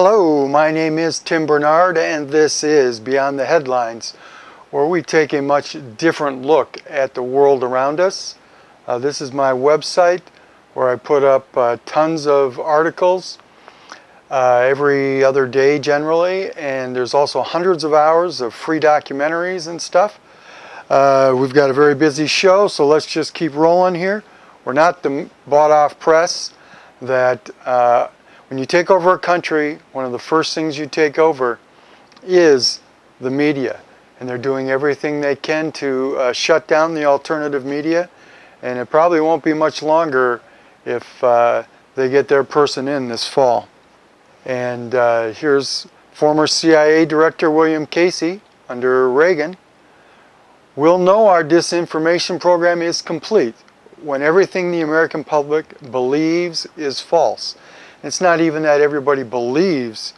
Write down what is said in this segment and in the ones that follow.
Hello, my name is Tim Bernard and this is Beyond the Headlines, where we take a much different look at the world around us. This is my website where I put up tons of articles every other day generally, and there's also hundreds of hours of free documentaries and stuff. We've got a very busy show, so let's just keep rolling here. We're not the bought-off press that when you take over a country, one of the first things you take over is the media. And they're doing everything they can to shut down the alternative media. And it probably won't be much longer if they get their person in this fall. And here's former CIA Director William Casey under Reagan. We'll know our disinformation program is complete when everything the American public believes is false. It's not even that everybody believes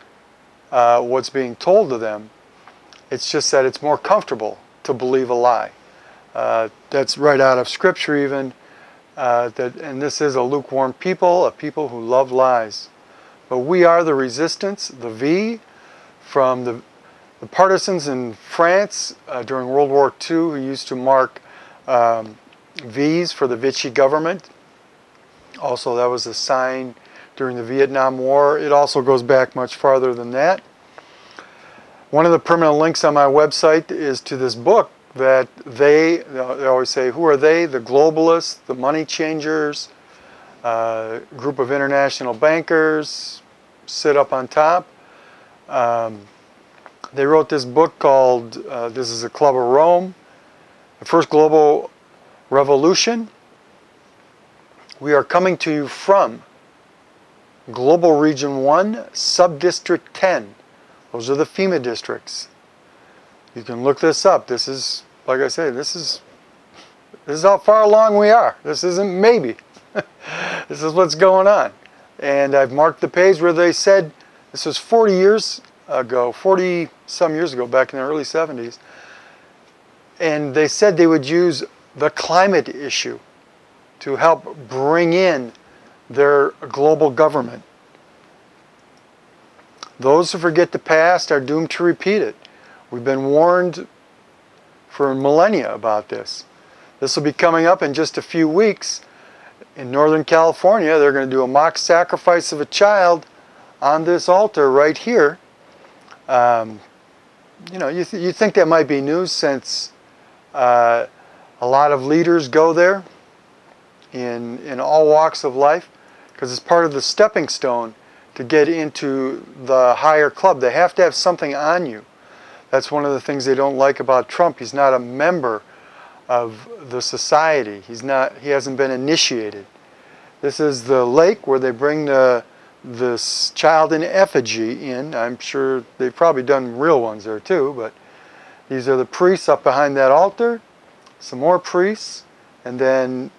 what's being told to them. It's just that it's more comfortable to believe a lie. That's right out of Scripture even. And this is a lukewarm people, a people who love lies. But we are the resistance, the V, from the partisans in France during World War II who used to mark V's for the Vichy government. Also, that was a sign during the Vietnam War. It also goes back much farther than that. One of the permanent links on my website is to this book that they always say, who are they? The globalists, the money changers, group of international bankers sit up on top. They wrote this book called, this is a Club of Rome, the first global revolution. We are coming to you from Global Region 1, Sub-District 10. Those are the FEMA districts. You can look this up. This is, like I say, this is how far along we are. This isn't maybe. This is what's going on. And I've marked the page where they said, this was 40 years ago, 40 some years ago, back in the early 70s. And they said they would use the climate issue to help bring in their global government. Those who forget the past are doomed to repeat it. We've been warned for millennia about this. This will be coming up in just a few weeks. In Northern California, they're going to do a mock sacrifice of a child on this altar right here. You think that might be news since a lot of leaders go there in all walks of life, because it's part of the stepping stone to get into the higher club. They have to have something on you. That's one of the things they don't like about Trump. He's not a member of the society. He hasn't been initiated. This is the lake where they bring this child in effigy in. I'm sure they've probably done real ones there too, but these are the priests up behind that altar. Some more priests, and then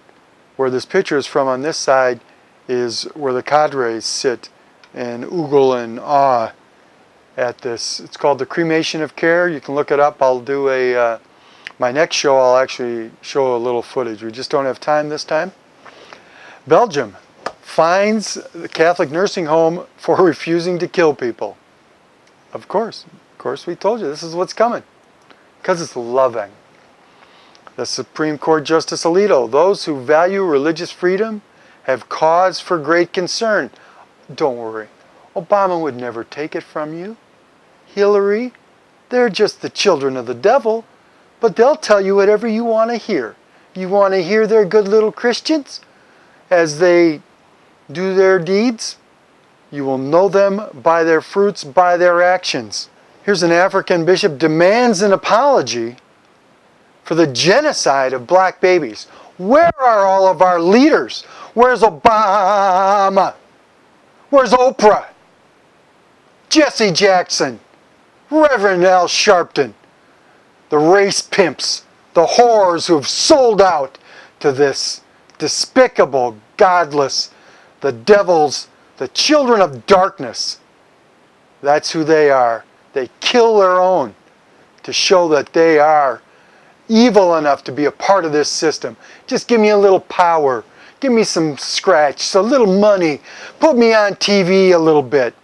where this picture is from on this side is where the cadres sit and oogle in awe at this. It's called the Cremation of Care. You can look it up. I'll do my next show, I'll actually show a little footage. We just don't have time this time. Belgium fines the Catholic nursing home for refusing to kill people. Of course, we told you this is what's coming. Because it's loving. The Supreme Court Justice Alito, those who value religious freedom have cause for great concern. Don't worry, Obama would never take it from you. Hillary, they're just the children of the devil, but they'll tell you whatever you want to hear. You want to hear they're good little Christians as they do their deeds? You will know them by their fruits, by their actions. Here's an African bishop demands an apology for the genocide of black babies. Where are all of our leaders? Where's Obama? Where's Oprah? Jesse Jackson? Reverend Al Sharpton? The race pimps, the whores who have sold out to this despicable, godless, the devils, the children of darkness. That's who they are. They kill their own to show that they are evil enough to be a part of this system. Just give me a little power. Give me some scratch, a little money. Put me on TV a little bit.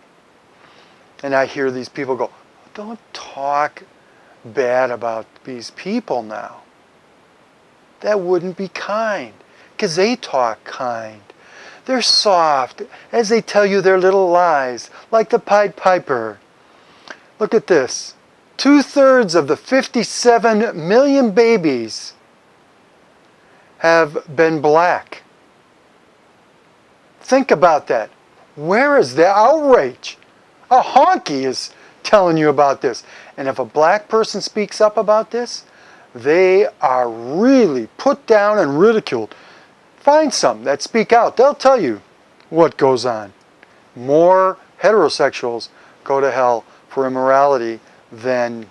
And I hear these people go, don't talk bad about these people now. That wouldn't be kind, because they talk kind. They're soft as they tell you their little lies, like the Pied Piper. Look at this. 2/3 of the 57 million babies have been black. Think about that. Where is the outrage? A honky is telling you about this. And if a black person speaks up about this, they are really put down and ridiculed. Find some that speak out. They'll tell you what goes on. More heterosexuals go to hell for immorality than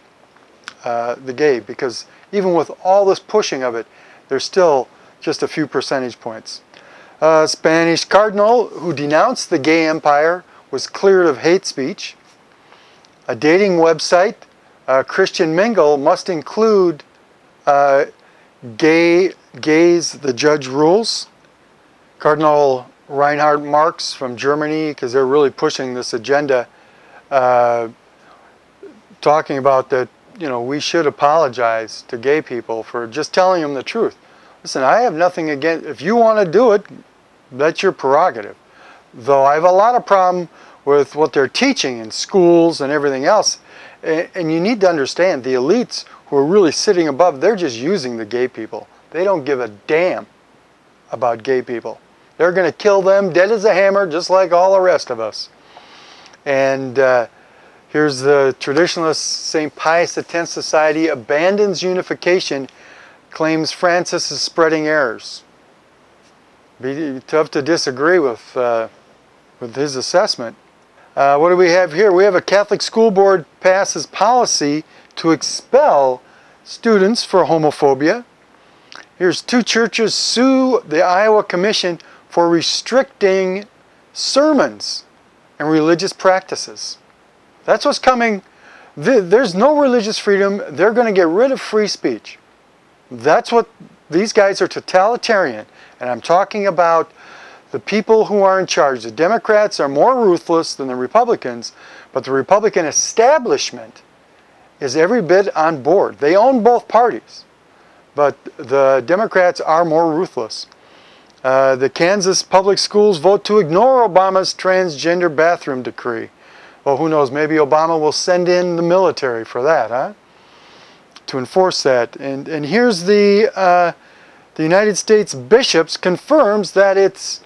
the gay, because even with all this pushing of it, there's still just a few percentage points. Spanish cardinal who denounced the gay empire was cleared of hate speech. A dating website, Christian Mingle, must include gays, the judge rules. Cardinal Reinhard Marx from Germany, because they're really pushing this agenda, talking about that, we should apologize to gay people for just telling them the truth. Listen, I have nothing against, if you want to do it, that's your prerogative. Though I have a lot of problem with what they're teaching in schools and everything else. And you need to understand, the elites who are really sitting above, they're just using the gay people. They don't give a damn about gay people. They're going to kill them dead as a hammer, just like all the rest of us. And here's the traditionalist St. Pius X Society abandons unification, claims Francis is spreading errors. Be tough to disagree with his assessment. What do we have here? We have a Catholic school board passes policy to expel students for homophobia. Here's 2 churches sue the Iowa Commission for restricting sermons and religious practices. That's what's coming. There's no religious freedom. They're going to get rid of free speech. That's what these guys are, totalitarian. And I'm talking about the people who are in charge. The Democrats are more ruthless than the Republicans, but the Republican establishment is every bit on board. They own both parties, but the Democrats are more ruthless. The Kansas public schools vote to ignore Obama's transgender bathroom decree. Well, who knows, maybe Obama will send in the military for that, huh? To enforce that. And here's the United States bishops confirms that its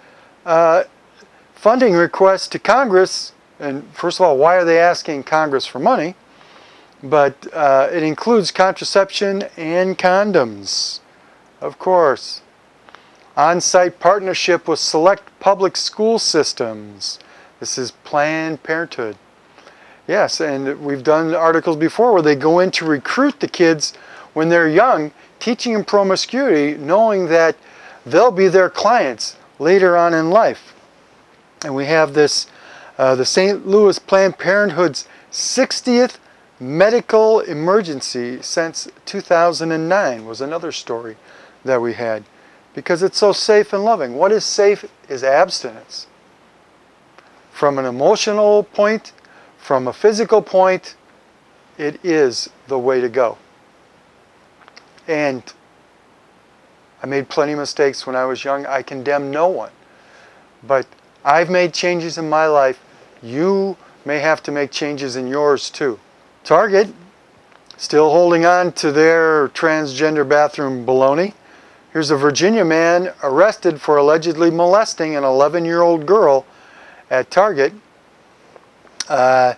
funding request to Congress, and first of all, why are they asking Congress for money? But it includes contraception and condoms, of course. On-site partnership with select public school systems. This is Planned Parenthood. Yes, and we've done articles before where they go in to recruit the kids when they're young, teaching them promiscuity, knowing that they'll be their clients later on in life. And we have this, the St. Louis Planned Parenthood's 60th medical emergency since 2009 was another story that we had. Because it's so safe and loving. What is safe is abstinence. From an emotional point, from a physical point, it is the way to go. And I made plenty of mistakes when I was young. I condemn no one. But I've made changes in my life. You may have to make changes in yours too. Target, still holding on to their transgender bathroom baloney. Here's a Virginia man arrested for allegedly molesting an 11-year-old girl at Target. The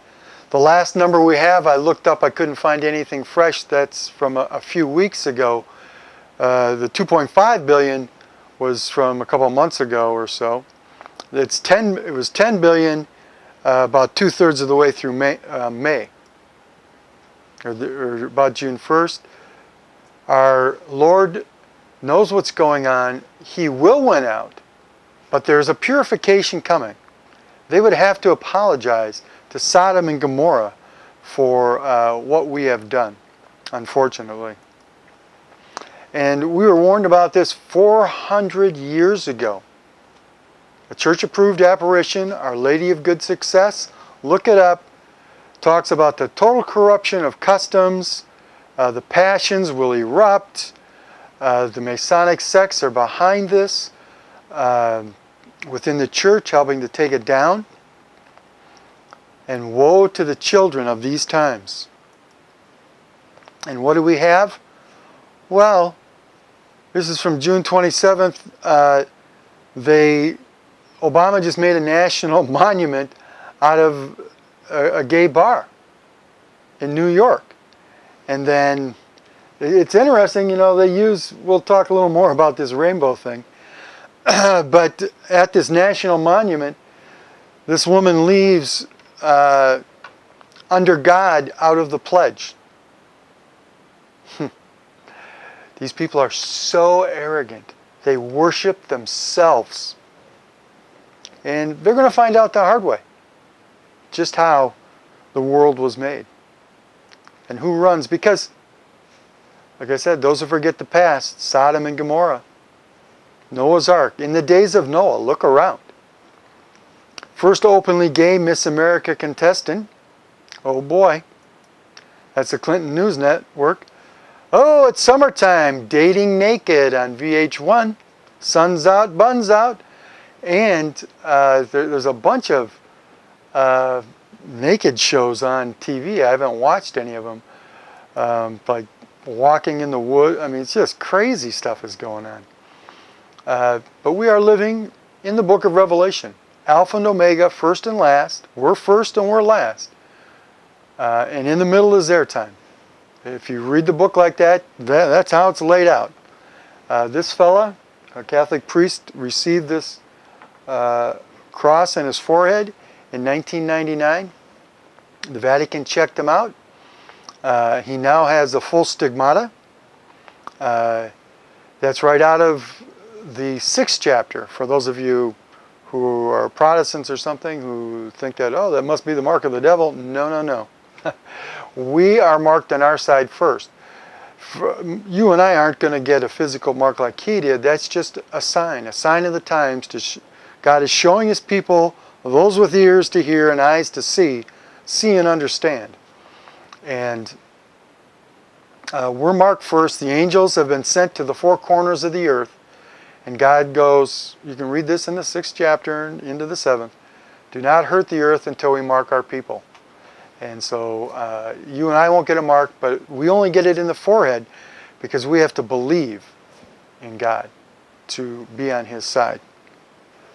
last number we have, I looked up, I couldn't find anything fresh. That's from a few weeks ago. The 2.5 billion was from a couple months ago or so. It was 10 billion about 2/3 of the way through May, or about June 1st. Our Lord knows what's going on. He will win out, but there's a purification coming. They would have to apologize to Sodom and Gomorrah for what we have done, unfortunately. And we were warned about this 400 years ago. A church-approved apparition, Our Lady of Good Success. Look it up. talks about the total corruption of customs. The passions will erupt. The Masonic sects are behind this within the church, helping to take it down. And woe to the children of these times. And what do we have? Well, this is from June 27th. Obama just made a national monument out of a gay bar in New York. And then it's interesting, we'll talk a little more about this rainbow thing. But at this national monument, this woman leaves under God out of the pledge. These people are so arrogant. They worship themselves. And they're going to find out the hard way just how the world was made and who runs. Because, like I said, those who forget the past, Sodom and Gomorrah, Noah's Ark. In the days of Noah, look around. First openly gay Miss America contestant. Oh boy. That's the Clinton News Network. Oh, it's summertime. Dating naked on VH1. Sun's out, buns out. And there's a bunch of naked shows on TV. I haven't watched any of them. Like Walking in the Wood. I mean, it's just crazy stuff is going on. But we are living in the book of Revelation. Alpha and Omega, first and last. We're first and we're last. And in the middle is their time. If you read the book like that, that's how it's laid out. This fella, a Catholic priest, received this cross on his forehead in 1999. The Vatican checked him out. He now has a full stigmata. That's right out of the 6th chapter. For those of you who are Protestants or something who think that, that must be the mark of the devil. No, no, no. We are marked on our side first. You and I aren't going to get a physical mark like he did. That's just a sign of the times. God is showing his people, those with ears to hear and eyes to see and understand. And we're marked first. The angels have been sent to the 4 corners of the earth. And God goes, you can read this in the 6th chapter and into the 7th. Do not hurt the earth until we mark our people. And so you and I won't get a mark, but we only get it in the forehead because we have to believe in God to be on his side.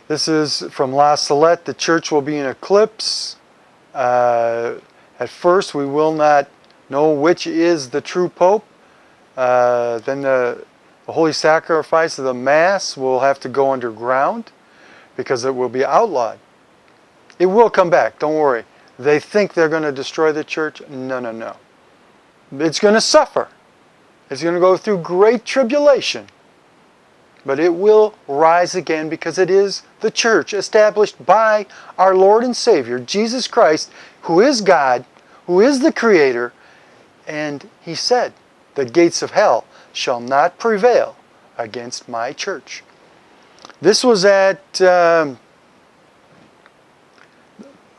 This is from La Salette. The church will be in eclipse. At first, we will not know which is the true pope. Then the holy sacrifice of the Mass will have to go underground because it will be outlawed. It will come back, don't worry. They think they're going to destroy the church. No, no, no. It's going to suffer. It's going to go through great tribulation. But it will rise again because it is the church established by our Lord and Savior, Jesus Christ, who is God, who is the Creator. And he said, the gates of hell shall not prevail against my church. This was at a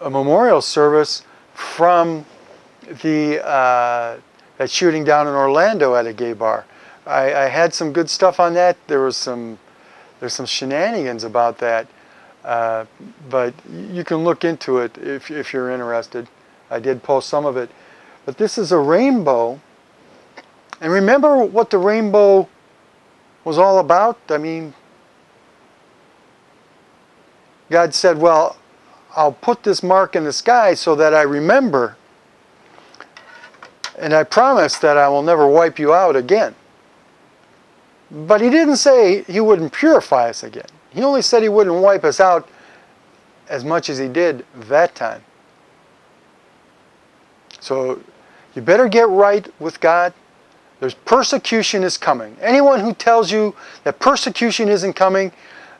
memorial service from that shooting down in Orlando at a gay bar. I had some good stuff on that. There's some shenanigans about that, but you can look into it if you're interested. I did post some of it, but this is a rainbow. And remember what the rainbow was all about? I mean, God said, well, I'll put this mark in the sky so that I remember, and I promise that I will never wipe you out again. But he didn't say he wouldn't purify us again. He only said he wouldn't wipe us out as much as he did that time. So you better get right with God. There's persecution is coming. Anyone who tells you that persecution isn't coming,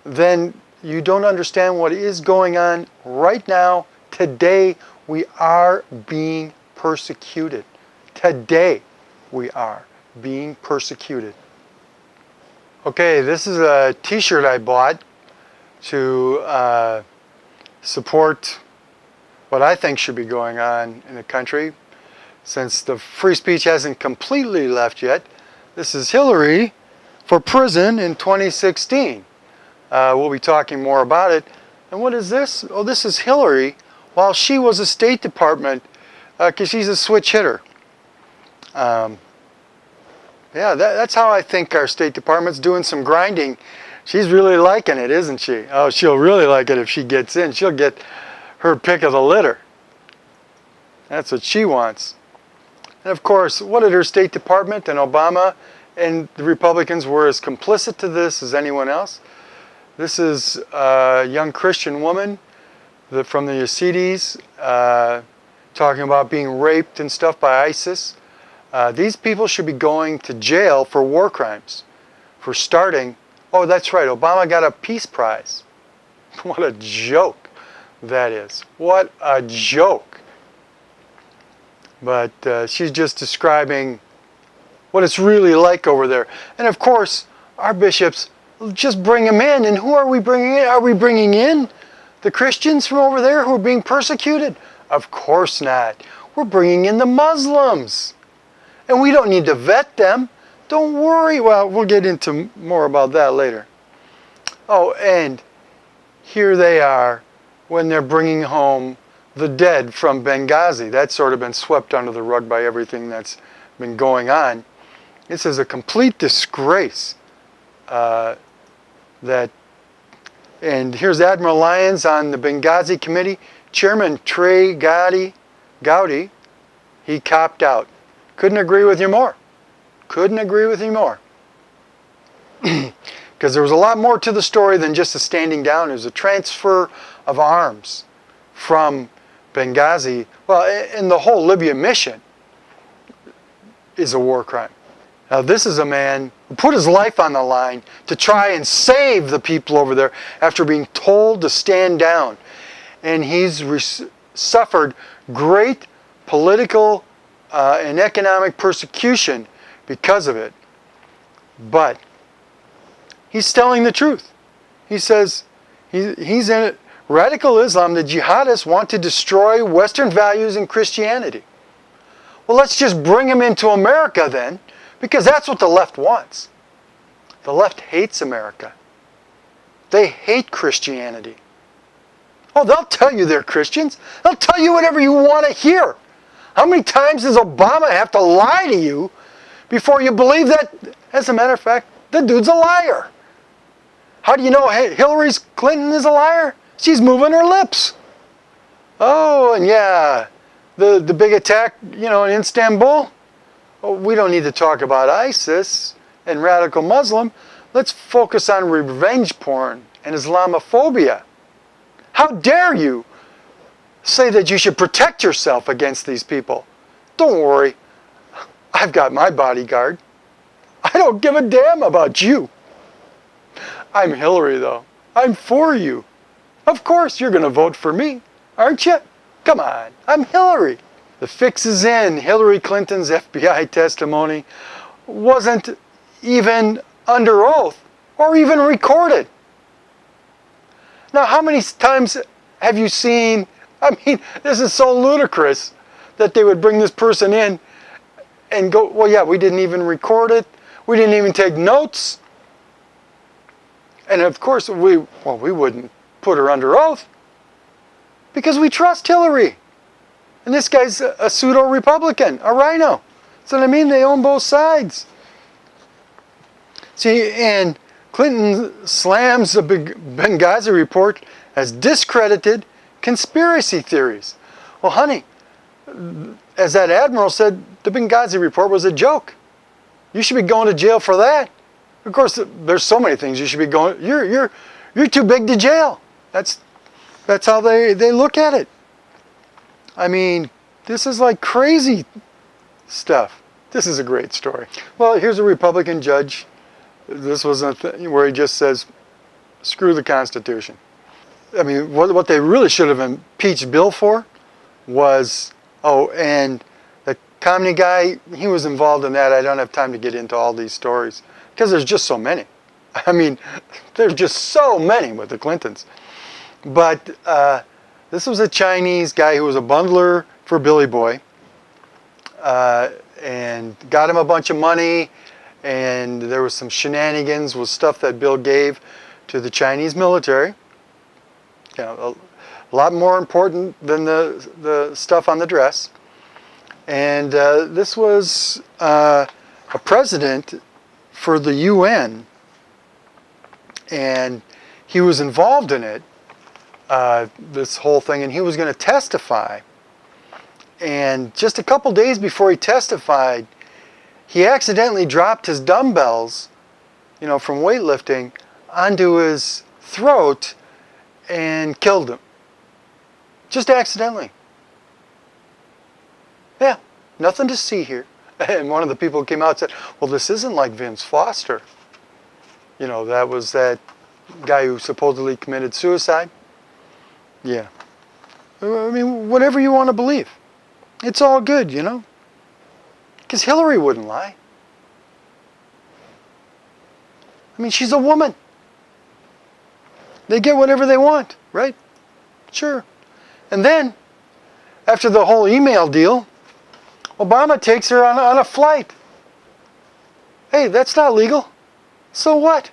then you don't understand what is going on right now. Today, we are being persecuted. Today, we are being persecuted. Okay, this is a t-shirt I bought to support what I think should be going on in the country, since the free speech hasn't completely left yet. This is Hillary for prison in 2016. We'll be talking more about it. And what is this? Oh, this is Hillary while she was a State Department, because she's a switch hitter. Yeah, that's how I think our State Department's doing some grinding. She's really liking it, isn't she? Oh, she'll really like it if she gets in. She'll get her pick of the litter. That's what she wants. And of course, what did her State Department and Obama and the Republicans were as complicit to this as anyone else? This is a young Christian woman from the Yazidis talking about being raped and stuff by ISIS. These people should be going to jail for war crimes, for starting. Oh, that's right, Obama got a peace prize. What a joke that is. What a joke. But she's just describing what it's really like over there. And of course, our bishops just bring them in. And who are we bringing in? Are we bringing in the Christians from over there who are being persecuted? Of course not. We're bringing in the Muslims. And we don't need to vet them. Don't worry. Well, we'll get into more about that later. Oh, and here they are when they're bringing home the dead from Benghazi. That's sort of been swept under the rug by everything that's been going on. This is a complete disgrace. And here's Admiral Lyons on the Benghazi Committee. Chairman Trey Gowdy, he copped out. Couldn't agree with you more. Couldn't agree with you more. Because there was a lot more to the story than just a standing down. It was a transfer of arms from Benghazi. Well, and the whole Libya mission is a war crime. Now, this is a man who put his life on the line to try and save the people over there after being told to stand down. And he's suffered great political and economic persecution because of it. But he's telling the truth. He says he's in it. Radical Islam, the jihadists, want to destroy Western values and Christianity. Well, let's just bring them into America then, because that's what the left wants. The left hates America. They hate Christianity. Oh, they'll tell you they're Christians. They'll tell you whatever you want to hear. How many times does Obama have to lie to you before you believe that? As a matter of fact, the dude's a liar. How do you know Hillary Clinton is a liar? She's moving her lips. Oh, and yeah, the big attack, in Istanbul. Oh, we don't need to talk about ISIS and radical Muslim. Let's focus on revenge porn and Islamophobia. How dare you say that you should protect yourself against these people? Don't worry. I've got my bodyguard. I don't give a damn about you. I'm Hillary, though. I'm for you. Of course you're going to vote for me, aren't you? Come on. I'm Hillary. The fix is in. Hillary Clinton's FBI testimony wasn't even under oath or even recorded. Now, how many times have you seen, this is so ludicrous that they would bring this person in and go, well, yeah, we didn't even record it. We didn't even take notes. And of course, we wouldn't put her under oath because we trust Hillary. And this guy's a pseudo-Republican, a rhino. So what I mean, they own both sides. See, and Clinton slams the Benghazi report as discredited conspiracy theories. Well, honey, as that admiral said, the Benghazi report was a joke. You should be going to jail for that. Of course, there's so many things you should be going. You're too big to jail. That's how they look at it. I mean, this is like crazy stuff. This is a great story. Well, here's a Republican judge. This was a thing where he just says, screw the Constitution. I mean, what they really should have impeached Bill for was, and the Comey guy, he was involved in that. I don't have time to get into all these stories because there's just so many. I mean, there's just so many with the Clintons. But This was a Chinese guy who was a bundler for Billy Boy, and got him a bunch of money, and there was some shenanigans with stuff that Bill gave to the Chinese military. You know, a lot more important than the stuff on the dress. And this was a president for the UN, and he was involved in it, this whole thing, and he was going to testify. And just a couple days before he testified, he accidentally dropped his dumbbells, you know, from weightlifting, onto his throat and killed him. Just accidentally. Yeah, nothing to see here. And one of the people came out and said, well, this isn't like Vince Foster. You know, that was that guy who supposedly committed suicide. Yeah. I mean, whatever you want to believe. It's all good, you know. Because Hillary wouldn't lie. I mean, she's a woman. They get whatever they want, right? Sure. And then, after the whole email deal, Obama takes her on a flight. Hey, that's not legal. So what?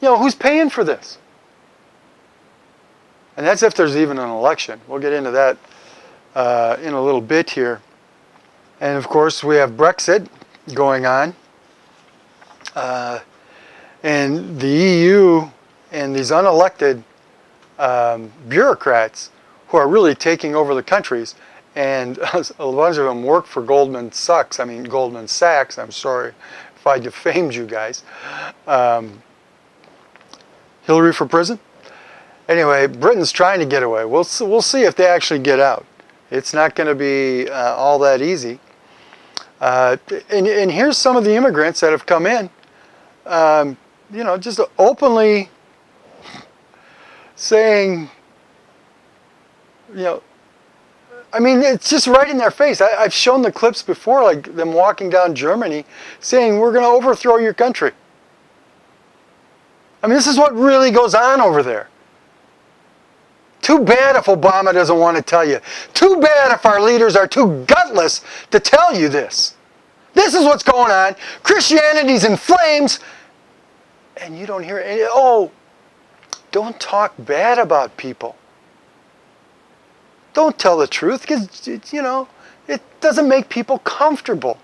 You know, who's paying for this? And that's if there's even an election. We'll get into that in a little bit here. And of course, we have Brexit going on. And the EU and these unelected bureaucrats who are really taking over the countries, and a bunch of them work for Goldman Sachs. I'm sorry if I defamed you guys. Hillary for prison? Anyway, Britain's trying to get away. We'll see if they actually get out. It's not going to be all that easy. And here's some of the immigrants that have come in, you know, just openly saying, you know, I mean, it's just right in their face. I've shown the clips before, like them walking down Germany saying, we're going to overthrow your country. I mean, this is what really goes on over there. Too bad if Obama doesn't want to tell you. Too bad if our leaders are too gutless to tell you this. This is what's going on. Christianity's in flames. And you don't hear any. Oh, don't talk bad about people. Don't tell the truth because, you know, it doesn't make people comfortable.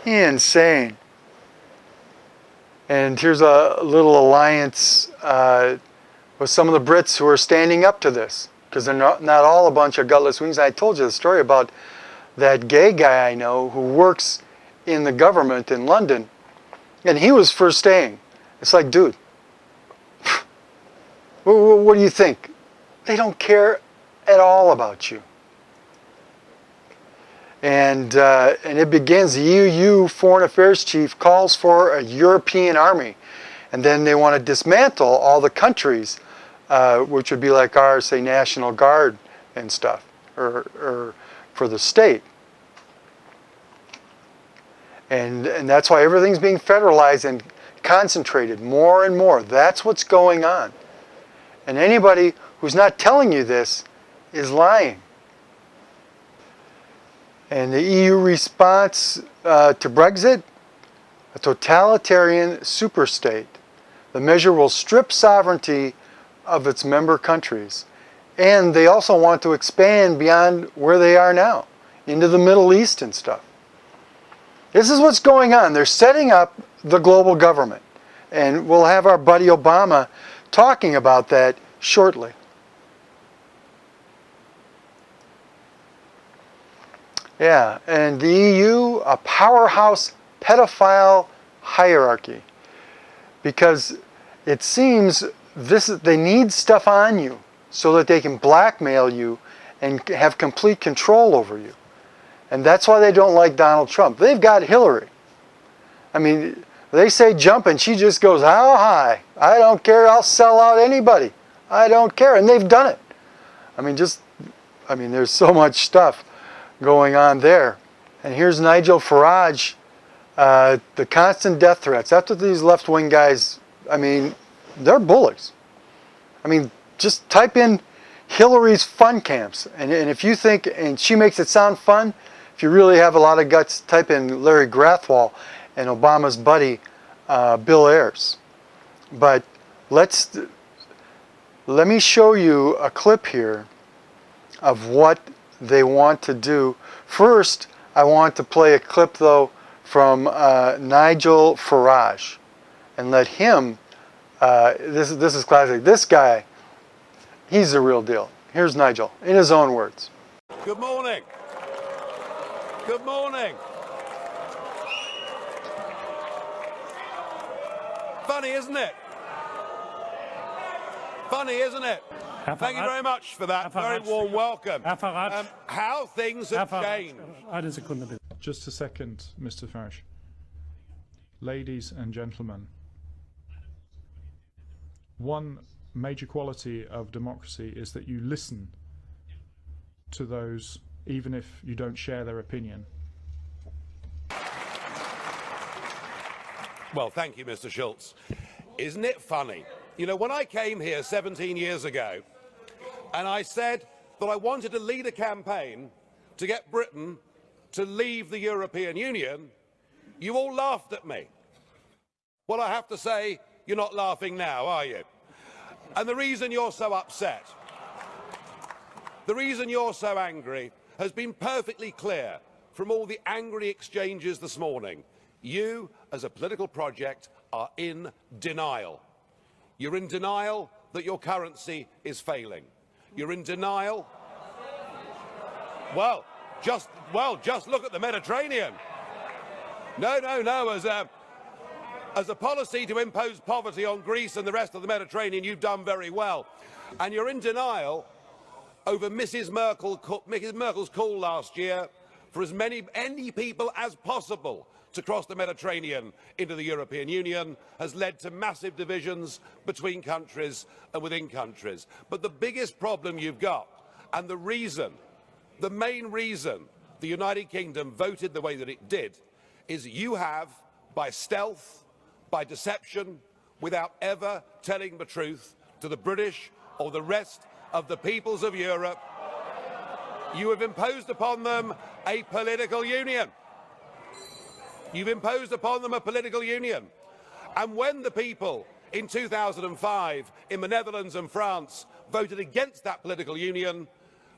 Insane. And here's a little alliance with some of the Brits who are standing up to this, because they're not all a bunch of gutless wings. I told you the story about that gay guy I know who works in the government in London, and he was for staying. It's like, dude, what do you think? They don't care at all about you. And it begins, the EU Foreign Affairs Chief calls for a European army. And then they want to dismantle all the countries, which would be like our, say, National Guard and stuff, or for the state. And that's why everything's being federalized and concentrated more and more. That's what's going on. And anybody who's not telling you this is lying. And the EU response to Brexit, a totalitarian superstate. The measure will strip sovereignty of its member countries. And they also want to expand beyond where they are now, into the Middle East and stuff. This is what's going on. They're setting up the global government. And we'll have our buddy Obama talking about that shortly. Yeah, and the EU, a powerhouse pedophile hierarchy. Because it seems they need stuff on you so that they can blackmail you and have complete control over you. And that's why they don't like Donald Trump. They've got Hillary. I mean, they say jump and she just goes, how high? I don't care, I'll sell out anybody. I don't care, and they've done it. I mean, there's so much stuff going on there. And here's Nigel Farage, the constant death threats. That's what these left-wing guys, I mean, they're bullies. I mean, just type in Hillary's fun camps, and if you think, and she makes it sound fun, if you really have a lot of guts, type in Larry Grathwohl and Obama's buddy Bill Ayers. But let me show you a clip here of what they want to do. First, I want to play a clip though from Nigel Farage, and let him. This is classic. This guy, he's the real deal. Here's Nigel in his own words. Good morning. Good morning. Funny, isn't it? Funny, isn't it? Thank you very much for that very warm welcome. How things have changed. Just a second, Mr. Farage. Ladies and gentlemen, one major quality of democracy is that you listen to those even if you don't share their opinion. Well, thank you, Mr. Schultz. Isn't it funny? You know, when I came here 17 years ago and I said that I wanted to lead a campaign to get Britain to leave the European Union, you all laughed at me. Well, I have to say, you're not laughing now, are you? And the reason you're so upset, the reason you're so angry, has been perfectly clear from all the angry exchanges this morning. You, as a political project, are in denial. You're in denial that your currency is failing. You're in denial. Well, just look at the Mediterranean. No. As a policy to impose poverty on Greece and the rest of the Mediterranean, you've done very well. And you're in denial over Mrs. Merkel's call last year for as many people as possible to cross the Mediterranean into the European Union has led to massive divisions between countries and within countries. But the biggest problem you've got, and the main reason the United Kingdom voted the way that it did, is you have, by stealth, by deception, without ever telling the truth to the British or the rest of the peoples of Europe, you have imposed upon them a political union. You've imposed upon them a political union. And when the people in 2005 in the Netherlands and France voted against that political union,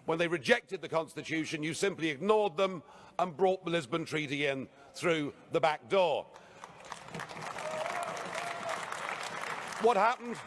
when they rejected the Constitution, you simply ignored them and brought the Lisbon Treaty in through the back door. What happened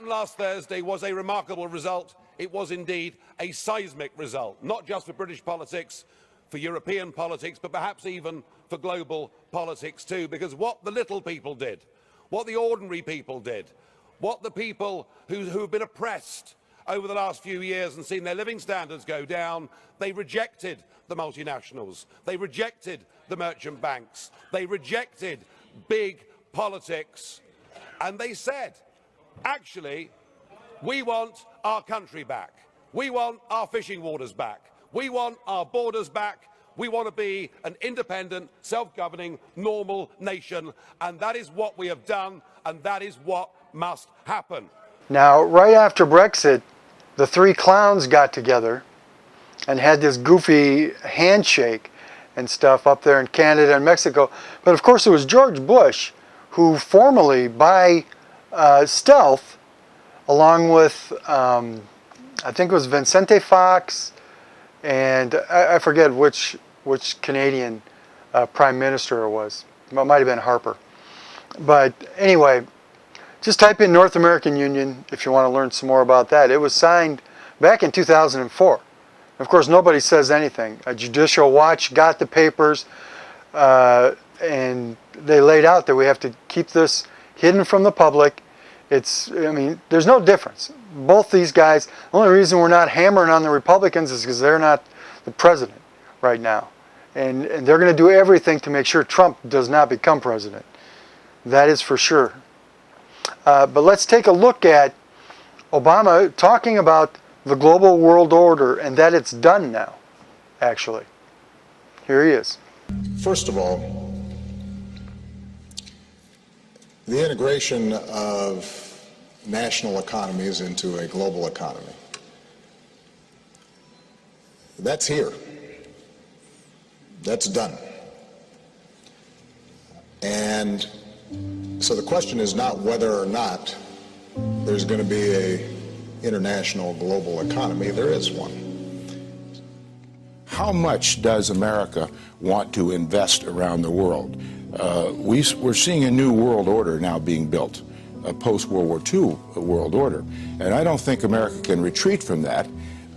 last Thursday was a remarkable result. It was indeed a seismic result, not just for British politics, for European politics, but perhaps even for global politics too, because what the little people did, what the ordinary people did, what the people who have been oppressed over the last few years and seen their living standards go down, they rejected the multinationals, they rejected the merchant banks, they rejected big politics, and they said, actually, we want our country back. We want our fishing waters back. We want our borders back. We want to be an independent, self-governing, normal nation. And that is what we have done, and that is what must happen. Now, right after Brexit, the three clowns got together and had this goofy handshake and stuff up there in Canada and Mexico. But of course, it was George Bush who formally, by stealth, along with, I think it was Vicente Fox, and I forget which Canadian Prime Minister it was. It might have been Harper. But anyway, just type in North American Union if you want to learn some more about that. It was signed back in 2004. Of course, nobody says anything. A Judicial Watch got the papers, and they laid out that we have to keep this hidden from the public. I mean, there's no difference. Both these guys, the only reason we're not hammering on the Republicans is because they're not the president right now. And they're going to do everything to make sure Trump does not become president. That is for sure. But let's take a look at Obama talking about the global world order and that it's done now, actually. Here he is. First of all, the integration of national economies into a global economy. That's here. That's done. And so the question is not whether or not there's going to be a international global economy. There is one. How much does America want to invest around the world? We're seeing a new world order now being built, a post-World War II world order. And I don't think America can retreat from that.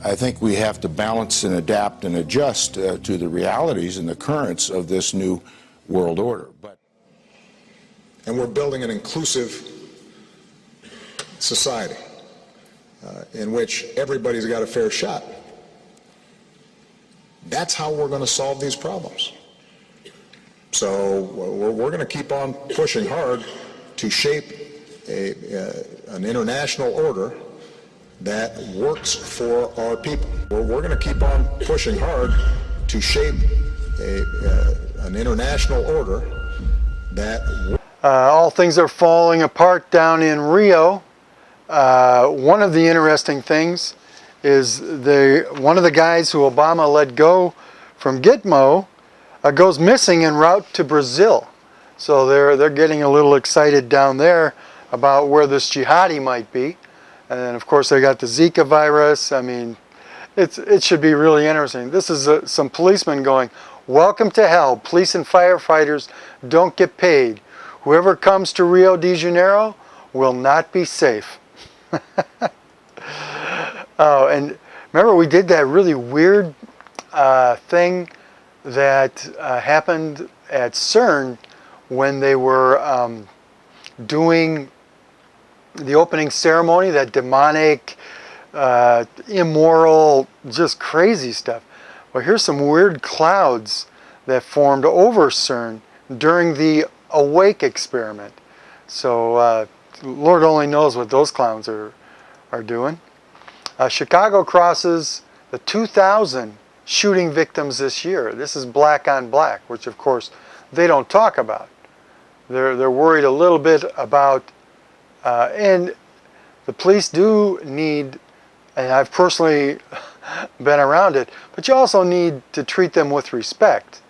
I think we have to balance and adapt and adjust to the realities and the currents of this new world order. And we're building an inclusive society in which everybody's got a fair shot. That's how we're going to solve these problems. So we're going to keep on pushing hard to shape an international order that works for our people. We're going to keep on pushing hard to shape an international order that all things are falling apart down in Rio. One of the interesting things is one of the guys who Obama let go from Gitmo goes missing en route to Brazil. So they're getting a little excited down there about where this jihadi might be. And then of course they got the Zika virus. I mean, it should be really interesting. This is some policemen going, "Welcome to hell. Police and firefighters don't get paid. Whoever comes to Rio de Janeiro will not be safe." Oh, and remember we did that really weird thing that happened at CERN when they were doing the opening ceremony, that demonic, immoral, just crazy stuff. Well, here's some weird clouds that formed over CERN during the Awake experiment. So Lord only knows what those clowns are doing. Chicago crosses the 2,000 shooting victims this year. This is black on black, which of course they don't talk about. They're worried a little bit about, and the police do need, and I've personally been around it, but you also need to treat them with respect.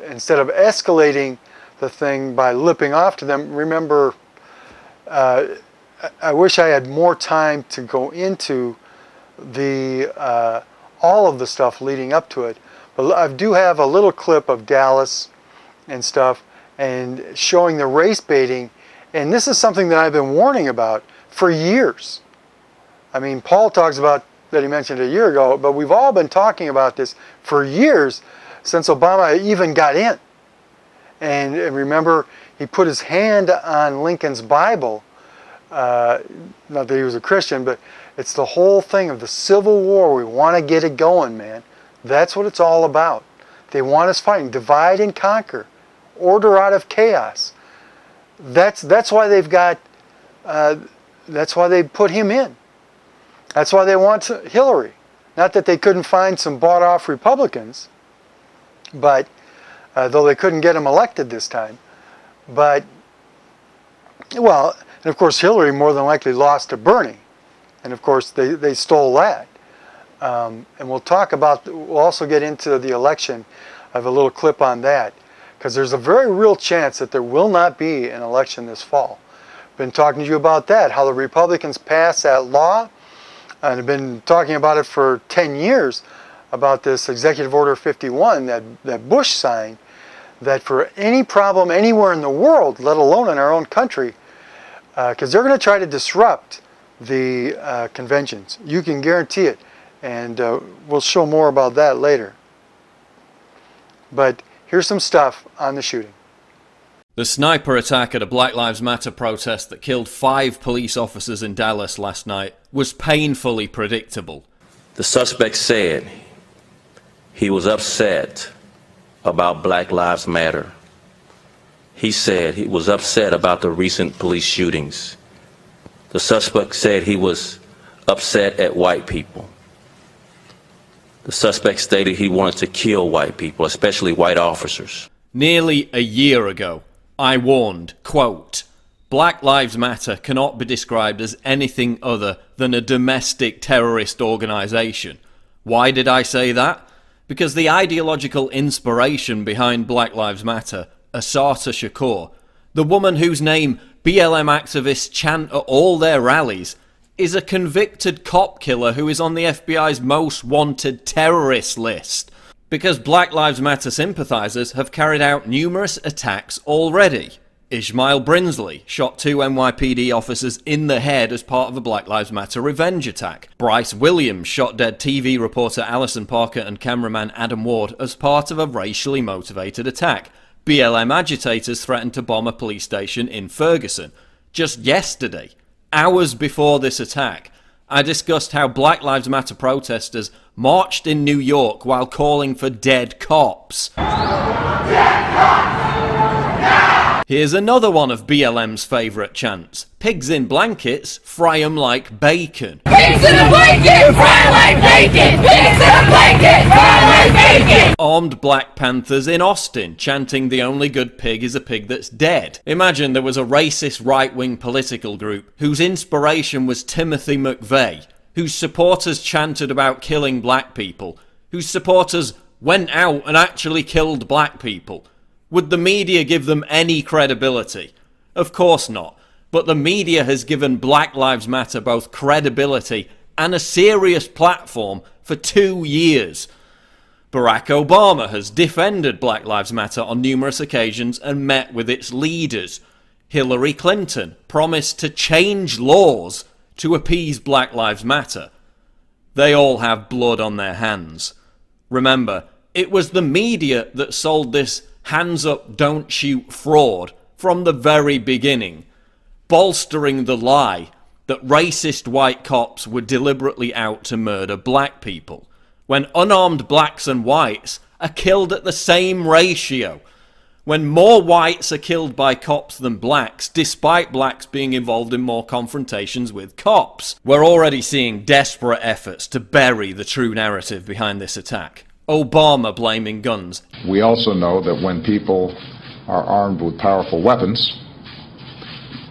Instead of escalating the thing by lipping off to them. Remember, I wish I had more time to go into all of the stuff leading up to it, but I do have a little clip of Dallas and stuff and showing the race baiting, and this is something that I've been warning about for years. I mean, Paul talks about that, he mentioned a year ago, but we've all been talking about this for years since Obama even got in. And remember, he put his hand on Lincoln's Bible. Not that he was a Christian, but it's the whole thing of the Civil War. We want to get it going, man. That's what it's all about. They want us fighting. Divide and conquer. Order out of chaos. That's why they've got, that's why they put him in. That's why they want Hillary. Not that they couldn't find some bought-off Republicans, but though they couldn't get him elected this time. But, well, and of course Hillary more than likely lost to Bernie. And of course they stole that. And we'll also get into the election. I have a little clip on that. Because there's a very real chance that there will not be an election this fall. Been talking to you about that, how the Republicans passed that law, and have been talking about it for 10 years, about this Executive Order 51 that Bush signed, that for any problem anywhere in the world, let alone in our own country, because they're going to try to disrupt the conventions. You can guarantee it, and we'll show more about that later. But here's some stuff on the shooting. The sniper attack at a Black Lives Matter protest that killed 5 police officers in Dallas last night was painfully predictable. The suspect said he was upset about Black Lives Matter. He said he was upset about the recent police shootings. The suspect said he was upset at white people. The suspect stated he wanted to kill white people, especially white officers. Nearly a year ago, I warned, quote, Black Lives Matter cannot be described as anything other than a domestic terrorist organisation. Why did I say that? Because the ideological inspiration behind Black Lives Matter, Assata Shakur, the woman whose name BLM activists chant at all their rallies, is a convicted cop killer who is on the FBI's most wanted terrorist list. Because Black Lives Matter sympathisers have carried out numerous attacks already. Ishmael Brinsley shot 2 NYPD officers in the head as part of a Black Lives Matter revenge attack. Bryce Williams shot dead TV reporter Alison Parker and cameraman Adam Ward as part of a racially motivated attack. BLM agitators threatened to bomb a police station in Ferguson. Just yesterday, hours before this attack, I discussed how Black Lives Matter protesters marched in New York while calling for dead cops. Dead cops! Here's another one of BLM's favourite chants. Pigs in blankets, fry 'em like bacon. Pigs in a blanket, fry like bacon! Pigs in a blanket, fry like bacon! Armed Black Panthers in Austin chanting the only good pig is a pig that's dead. Imagine there was a racist right-wing political group whose inspiration was Timothy McVeigh, whose supporters chanted about killing black people, whose supporters went out and actually killed black people. Would the media give them any credibility? Of course not. But the media has given Black Lives Matter both credibility and a serious platform for 2 years. Barack Obama has defended Black Lives Matter on numerous occasions and met with its leaders. Hillary Clinton promised to change laws to appease Black Lives Matter. They all have blood on their hands. Remember, it was the media that sold this hands up, don't shoot fraud from the very beginning, bolstering the lie that racist white cops were deliberately out to murder black people, when unarmed blacks and whites are killed at the same ratio, when more whites are killed by cops than blacks, despite blacks being involved in more confrontations with cops. We're already seeing desperate efforts to bury the true narrative behind this attack. Obama blaming guns. We also know that when people are armed with powerful weapons,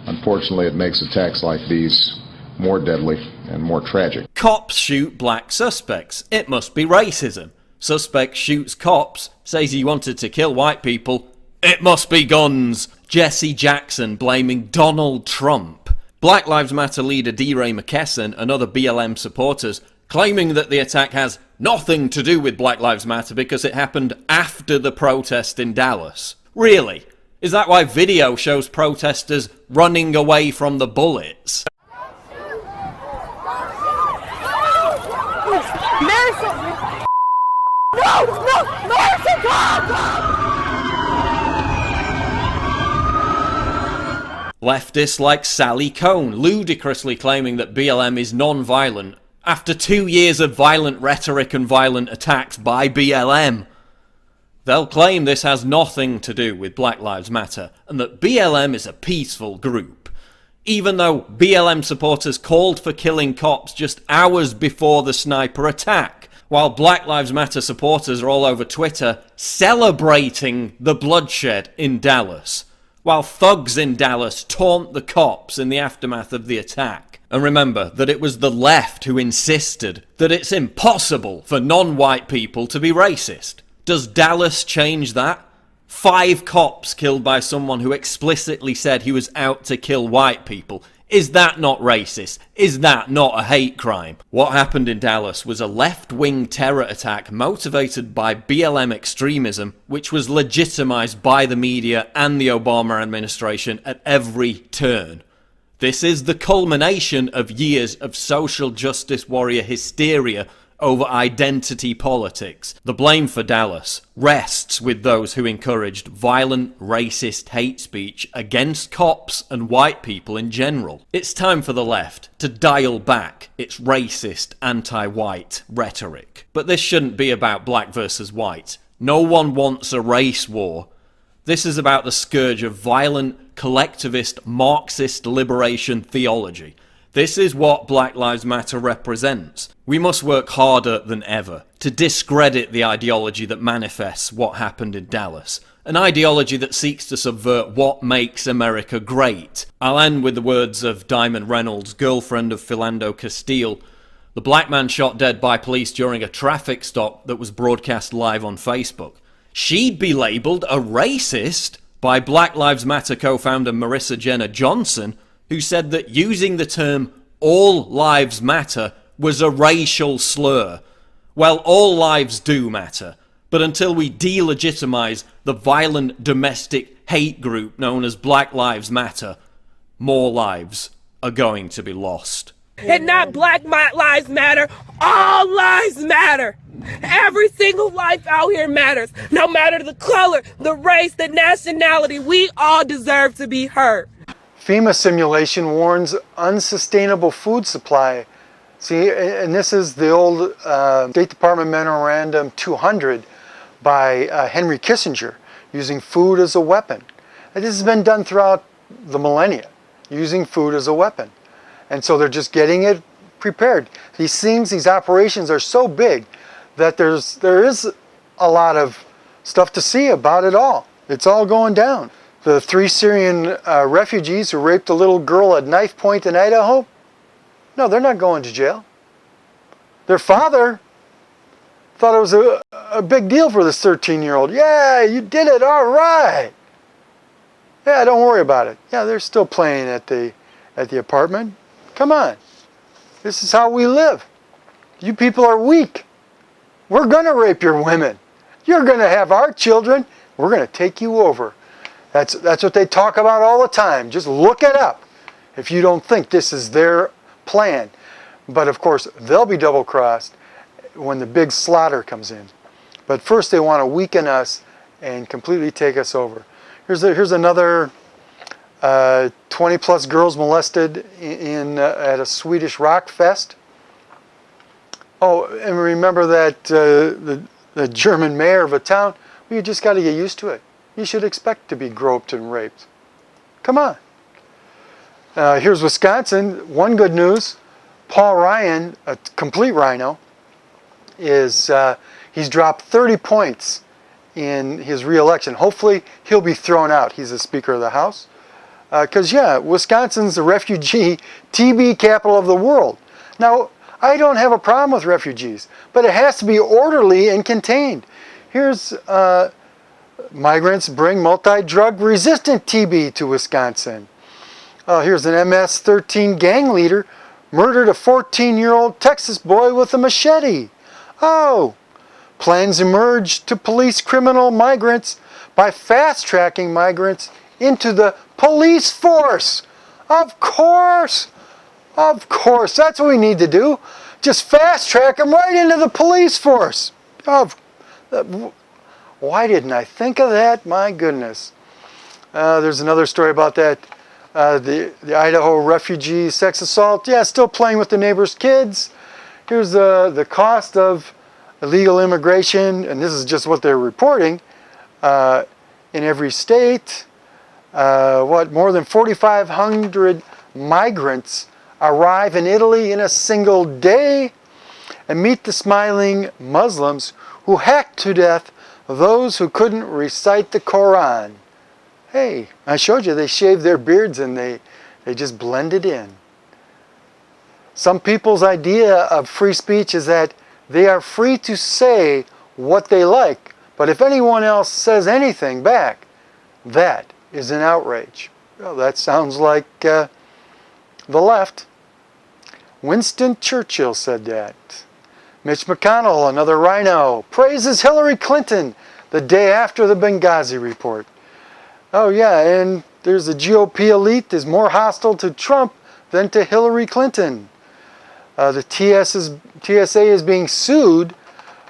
unfortunately it makes attacks like these more deadly and more tragic. Cops shoot black suspects. It must be racism. Suspect shoots cops, says he wanted to kill white people. It must be guns. Jesse Jackson blaming Donald Trump. Black Lives Matter leader DeRay McKesson and other BLM supporters claiming that the attack has nothing to do with Black Lives Matter because it happened after the protest in Dallas. Really? Is that why video shows protesters running away from the bullets? Leftists like Sally Cohn ludicrously claiming that BLM is non-violent after 2 years of violent rhetoric and violent attacks by BLM. They'll claim this has nothing to do with Black Lives Matter and that BLM is a peaceful group, even though BLM supporters called for killing cops just hours before the sniper attack, while Black Lives Matter supporters are all over Twitter celebrating the bloodshed in Dallas, while thugs in Dallas taunt the cops in the aftermath of the attack. And remember that it was the left who insisted that it's impossible for non-white people to be racist. Does Dallas change that? 5 cops killed by someone who explicitly said he was out to kill white people. Is that not racist? Is that not a hate crime? What happened in Dallas was a left-wing terror attack motivated by BLM extremism, which was legitimized by the media and the Obama administration at every turn. This is the culmination of years of social justice warrior hysteria over identity politics. The blame for Dallas rests with those who encouraged violent, racist hate speech against cops and white people in general. It's time for the left to dial back its racist, anti-white rhetoric. But this shouldn't be about black versus white. No one wants a race war. This is about the scourge of violent, collectivist, Marxist liberation theology. This is what Black Lives Matter represents. We must work harder than ever to discredit the ideology that manifests what happened in Dallas an ideology that seeks to subvert what makes America great. I'll end with the words of Diamond Reynolds, girlfriend of Philando Castile, the black man shot dead by police during a traffic stop that was broadcast live on Facebook. She'd be labelled a racist by Black Lives Matter co-founder Marissa Jenner Johnson, who said that using the term all lives matter was a racial slur. Well, all lives do matter. But until we delegitimize the violent domestic hate group known as Black Lives Matter, more lives are going to be lost. And not Black Lives Matter, all lives matter. Every single life out here matters. No matter the color, the race, the nationality, we all deserve to be heard. FEMA simulation warns unsustainable food supply. See, and this is the old State Department Memorandum 200 by Henry Kissinger, using food as a weapon. And this has been done throughout the millennia, using food as a weapon. And so they're just getting it prepared. These things, these operations are so big that there is a lot of stuff to see about it all. It's all going down. The 3 Syrian refugees who raped a little girl at knife point in Idaho, no, they're not going to jail. Their father thought it was a big deal for this 13-year-old. Yeah, you did it, all right. Yeah, don't worry about it. Yeah, they're still playing at the apartment. Come on. This is how we live. You people are weak. We're going to rape your women. You're going to have our children. We're going to take you over. That's what they talk about all the time. Just look it up if you don't think this is their plan. But of course, they'll be double-crossed when the big slaughter comes in. But first they want to weaken us and completely take us over. Here's another 20 plus girls molested at a Swedish rock fest. Oh, and remember that the German mayor of a town, well, you just got to get used to it. You should expect to be groped and raped. Come on. Here's Wisconsin. One good news, Paul Ryan, a complete rhino, he's dropped 30 points in his re-election. Hopefully he'll be thrown out. He's the Speaker of the House. Because, Wisconsin's the refugee TB capital of the world. Now, I don't have a problem with refugees, but it has to be orderly and contained. Here's migrants bring multi-drug resistant TB to Wisconsin. Here's an MS-13 gang leader murdered a 14-year-old Texas boy with a machete. Oh, plans emerge to police criminal migrants by fast-tracking migrants into the police force. Of course, that's what we need to do. Just fast-track them right into the police force. Why didn't I think of that? My goodness. There's another story about that. The Idaho refugee sex assault. Yeah, still playing with the neighbor's kids. Here's the cost of illegal immigration, and this is just what they're reporting, in every state. More than 4,500 migrants arrive in Italy in a single day, and meet the smiling Muslims who hacked to death those who couldn't recite the Quran. Hey, I showed you, they shaved their beards and they just blended in. Some people's idea of free speech is that they are free to say what they like, but if anyone else says anything back, that is an outrage. Well, that sounds like the left. Winston Churchill said that. Mitch McConnell, another rhino, praises Hillary Clinton the day after the Benghazi report. Oh yeah, and there's the GOP elite is more hostile to Trump than to Hillary Clinton. The TSA is being sued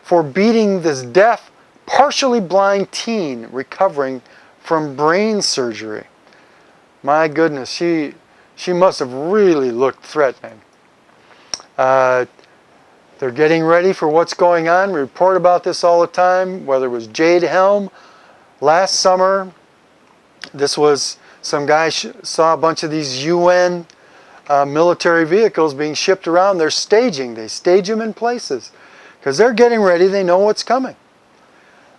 for beating this deaf, partially blind teen recovering from brain surgery. My goodness, she must have really looked threatening. They're getting ready for what's going on. We report about this all the time, whether it was Jade Helm last summer. This was some guy saw a bunch of these UN military vehicles being shipped around. They're staging. They stage them in places because they're getting ready. They know what's coming.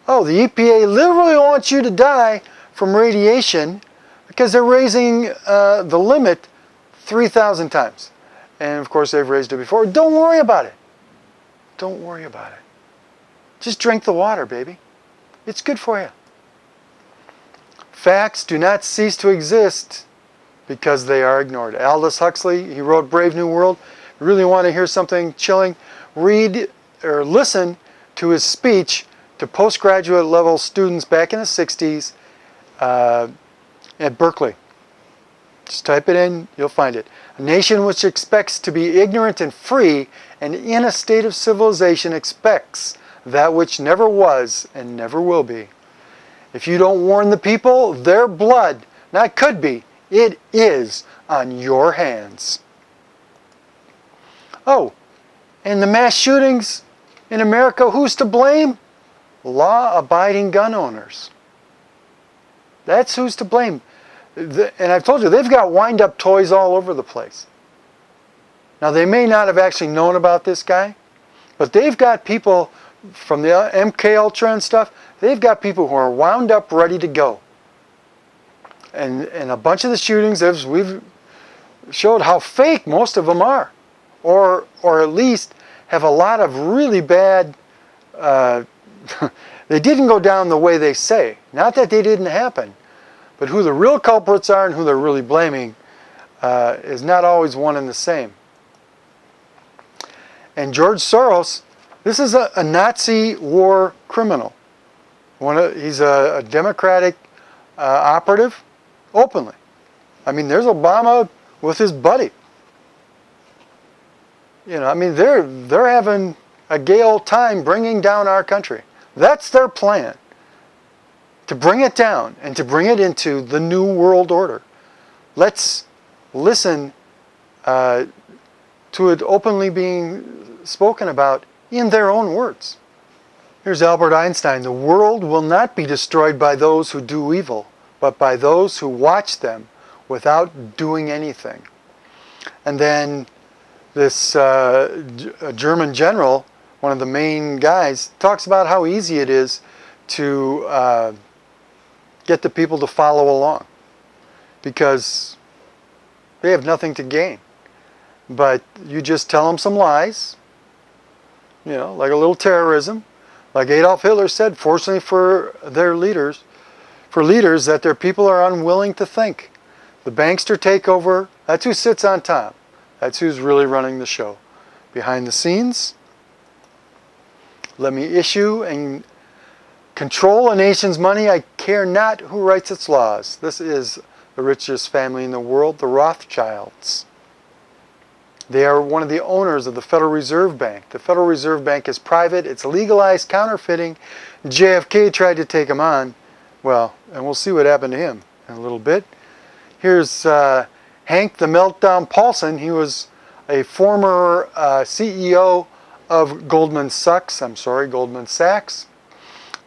Oh, the EPA literally wants you to die from radiation because they're raising the limit 3,000 times. And of course they've raised it before. Don't worry about it. Don't worry about it. Just drink the water, baby. It's good for you. Facts do not cease to exist because they are ignored. Aldous Huxley, he wrote Brave New World. If you really want to hear something chilling, read or listen to his speech to postgraduate level students back in the 60s at Berkeley. Just type it in, you'll find it. A nation which expects to be ignorant and free and in a state of civilization expects that which never was and never will be. If you don't warn the people, their blood, not could be, it is on your hands. Oh, and the mass shootings in America, who's to blame? Law-abiding gun owners. That's who's to blame. And I've told you, they've got wind-up toys all over the place. Now, they may not have actually known about this guy, but they've got people from the MK Ultra and stuff, they've got people who are wound up ready to go. And a bunch of the shootings, we've showed how fake most of them are. Or at least have a lot of really bad, they didn't go down the way they say. Not that they didn't happen, but who the real culprits are and who they're really blaming is not always one and the same. And George Soros, this is a Nazi war criminal. He's a Democratic operative, openly. I mean, there's Obama with his buddy. You know, I mean, they're having a gay old time bringing down our country. That's their plan. To bring it down and to bring it into the New World Order. Let's listen to it openly being spoken about in their own words. Here's Albert Einstein. The world will not be destroyed by those who do evil, but by those who watch them without doing anything. And then this German general, one of the main guys, talks about how easy it is to get the people to follow along because they have nothing to gain. But you just tell them some lies, you know, like a little terrorism. Like Adolf Hitler said, fortunately for their leaders, that their people are unwilling to think. The bankster takeover, that's who sits on top. That's who's really running the show. Behind the scenes, let me issue and control a nation's money. I care not who writes its laws. This is the richest family in the world, the Rothschilds. They are one of the owners of the Federal Reserve Bank. The Federal Reserve Bank is private. It's legalized counterfeiting. JFK tried to take him on. Well, and we'll see what happened to him in a little bit. Here's Hank the Meltdown Paulson. He was a former CEO of Goldman Sachs.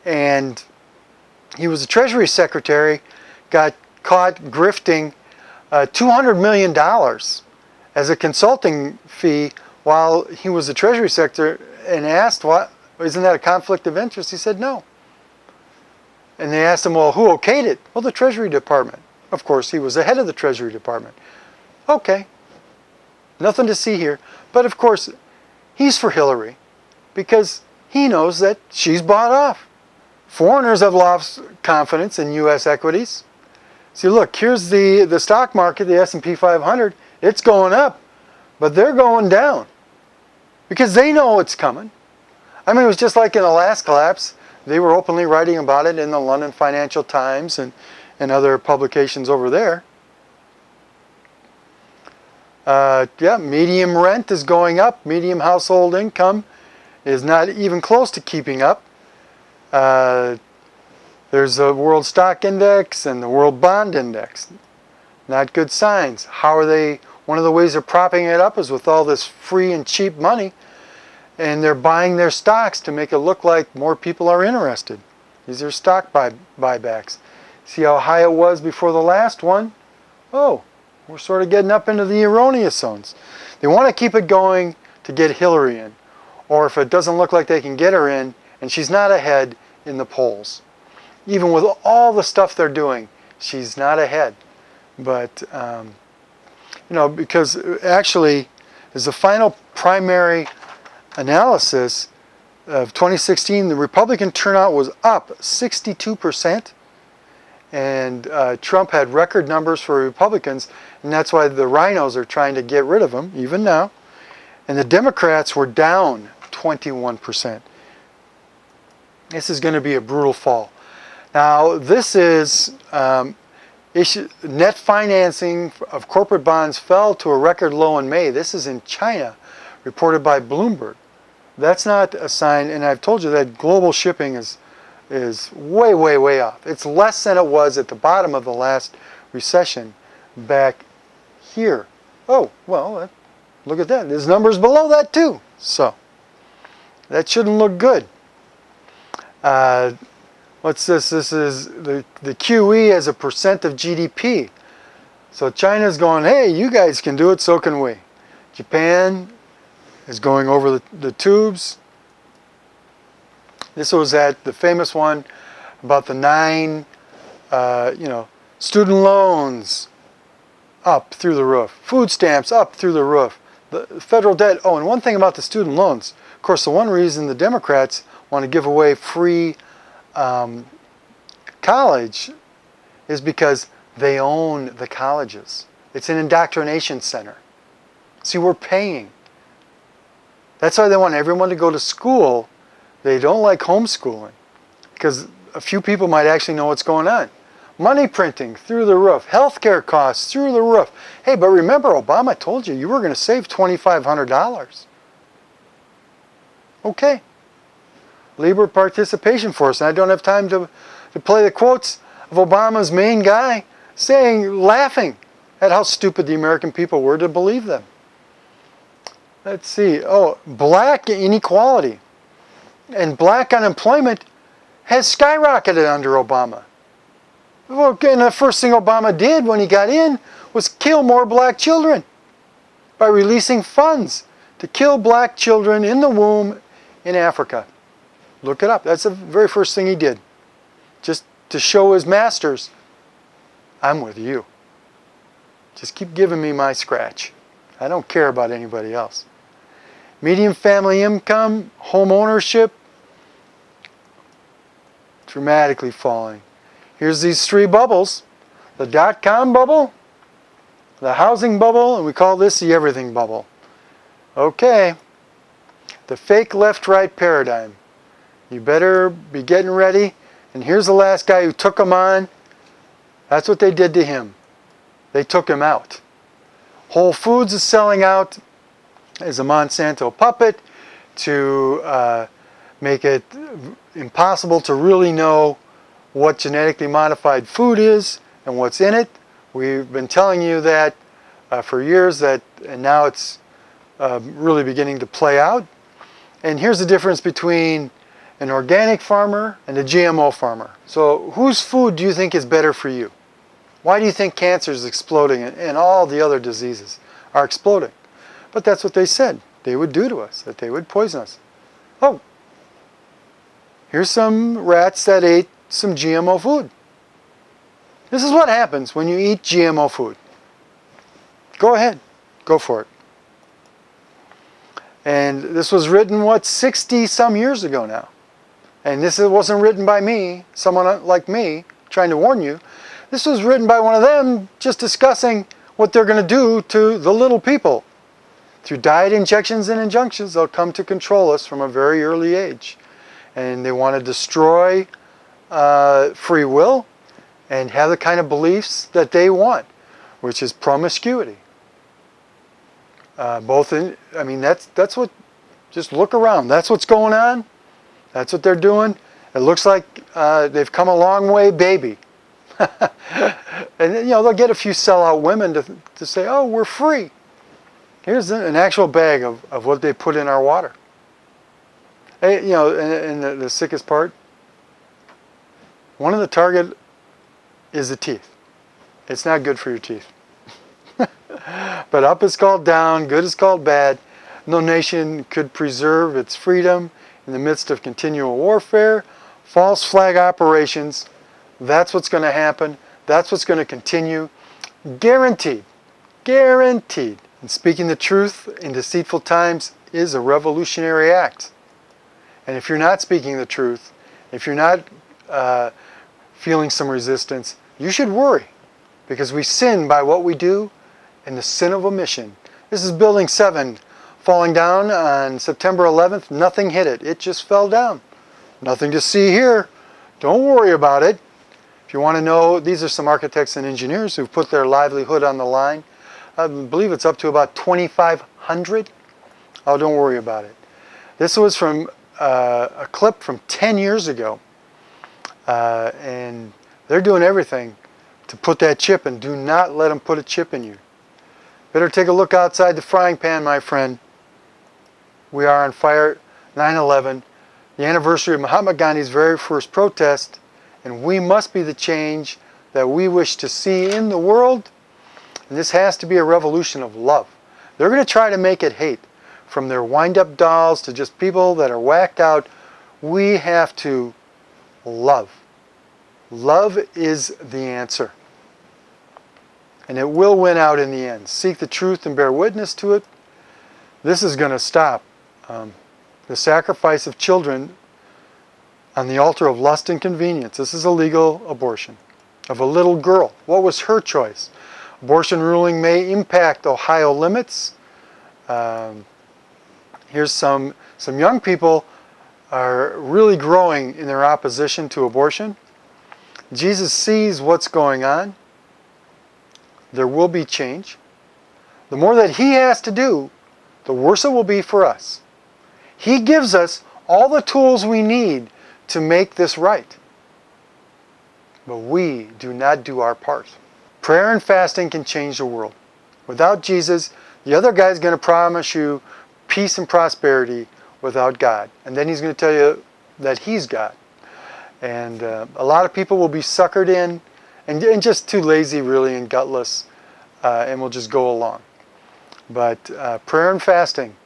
And he was a Treasury Secretary, got caught grifting $200 million as a consulting fee while he was a Treasury Secretary, and asked, "What? Isn't that a conflict of interest?" He said, "No." And they asked him, "Well, who okayed it?" "Well, the Treasury Department." Of course, he was the head of the Treasury Department. Okay. Nothing to see here. But of course, he's for Hillary because he knows that she's bought off. Foreigners have lost confidence in U.S. equities. See, look, here's the stock market, the S&P 500. It's going up, but they're going down because they know it's coming. I mean, it was just like in the last collapse. They were openly writing about it in the London Financial Times and other publications over there. Yeah, medium rent is going up. Medium household income is not even close to keeping up. There's the World Stock Index and the World Bond Index. Not good signs. How are they? One of the ways they're propping it up is with all this free and cheap money, and they're buying their stocks to make it look like more people are interested. These are stock buybacks. See how high it was before the last one? Oh, we're sort of getting up into the erroneous zones. They want to keep it going to get Hillary in. Or if it doesn't look like they can get her in, and she's not ahead, in the polls. Even with all the stuff they're doing, she's not ahead. But, because actually, as the final primary analysis of 2016, the Republican turnout was up 62%. And Trump had record numbers for Republicans, and that's why the rhinos are trying to get rid of him, even now. And the Democrats were down 21%. This is going to be a brutal fall. Now, this is net financing of corporate bonds fell to a record low in May. This is in China, reported by Bloomberg. That's not a sign, and I've told you that global shipping is way, way, way off. It's less than it was at the bottom of the last recession back here. Oh, well, look at that. There's numbers below that too. So, that shouldn't look good. What's this? This is the QE as a percent of GDP. So China's going, hey, you guys can do it, so can we. Japan is going over the tubes. This was at the famous one about the 9, student loans up through the roof. Food stamps up through the roof. The federal debt. Oh, and one thing about the student loans. Of course, the one reason the Democrats want to give away free college is because they own the colleges. It's an indoctrination center. See, we're paying. That's why they want everyone to go to school. They don't like homeschooling because a few people might actually know what's going on. Money printing through the roof. Healthcare costs through the roof. Hey, but remember, Obama told you were going to save $2,500. Okay. Labor participation force. And I don't have time to play the quotes of Obama's main guy laughing at how stupid the American people were to believe them. Let's see. Oh, black inequality and black unemployment has skyrocketed under Obama. Well, and the first thing Obama did when he got in was kill more black children by releasing funds to kill black children in the womb in Africa. Look it up. That's the very first thing he did. Just to show his masters, I'm with you. Just keep giving me my scratch. I don't care about anybody else. Median family income, home ownership, dramatically falling. Here's these three bubbles. The dot-com bubble, the housing bubble, and we call this the everything bubble. Okay. The fake left-right paradigm. You better be getting ready. And here's the last guy who took him on. That's what they did to him. They took him out. Whole Foods is selling out as a Monsanto puppet to make it impossible to really know what genetically modified food is and what's in it. We've been telling you that for years, and now it's really beginning to play out. And here's the difference between an organic farmer and a GMO farmer. So whose food do you think is better for you? Why do you think cancer is exploding and all the other diseases are exploding? But that's what they said they would do to us, that they would poison us. Oh, here's some rats that ate some GMO food. This is what happens when you eat GMO food. Go ahead. Go for it. And this was written, 60-some years ago now. And this wasn't written by me, someone like me, trying to warn you. This was written by one of them just discussing what they're going to do to the little people. Through diet injections and injunctions, they'll come to control us from a very early age. And they want to destroy free will and have the kind of beliefs that they want, which is promiscuity. That's what, just look around. That's what's going on. That's what they're doing. It looks like they've come a long way, baby. And they'll get a few sellout women to say, oh, we're free. Here's an actual bag of what they put in our water. Hey, and the sickest part, one of the target is the teeth. It's not good for your teeth. But up is called down, good is called bad. No nation could preserve its freedom in the midst of continual warfare, false flag operations. That's what's going to happen. That's what's going to continue. Guaranteed. Guaranteed. And speaking the truth in deceitful times is a revolutionary act. And if you're not speaking the truth, if you're not feeling some resistance, you should worry. Because we sin by what we do and the sin of omission. This is Building 7 falling down on September 11th. Nothing hit it. It just fell down. Nothing to see here. Don't worry about it. If you want to know, these are some architects and engineers who've put their livelihood on the line. I believe it's up to about 2,500. Oh, don't worry about it. This was from a clip from 10 years ago. And they're doing everything to put that chip in. Do not let them put a chip in you. Better take a look outside the frying pan, my friend. We are on fire. 9/11, the anniversary of Mahatma Gandhi's very first protest, and we must be the change that we wish to see in the world. And this has to be a revolution of love. They're going to try to make it hate, from their wind-up dolls to just people that are whacked out. We have to love. Love is the answer. And it will win out in the end. Seek the truth and bear witness to it. This is going to stop the sacrifice of children on the altar of lust and convenience. This is a legal abortion of a little girl. What was her choice? Abortion ruling may impact Ohio limits. Here's some young people are really growing in their opposition to abortion. Jesus sees what's going on. There will be change. The more that he has to do, the worse it will be for us. He gives us all the tools we need to make this right. But we do not do our part. Prayer and fasting can change the world. Without Jesus, the other guy's going to promise you peace and prosperity without God. And then he's going to tell you that he's God. And a lot of people will be suckered in and just too lazy, really, and gutless, and will just go along. But prayer and fasting.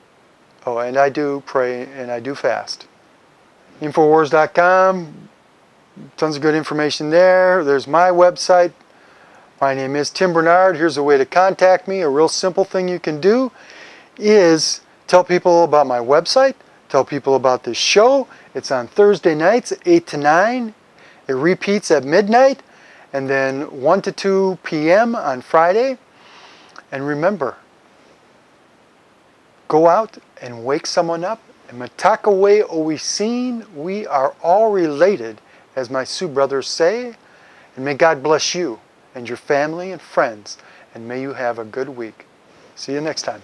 Oh, and I do pray and I do fast. Infowars.com. Tons of good information there. There's my website. My name is Tim Bernard. Here's a way to contact me. A real simple thing you can do is tell people about my website. Tell people about this show. It's on Thursday nights, 8 to 9. It repeats at midnight. And then 1 to 2 p.m. on Friday. And remember, go out and wake someone up. And Matakawe Oisin, we are all related, as my Sioux brothers say. And may God bless you and your family and friends. And may you have a good week. See you next time.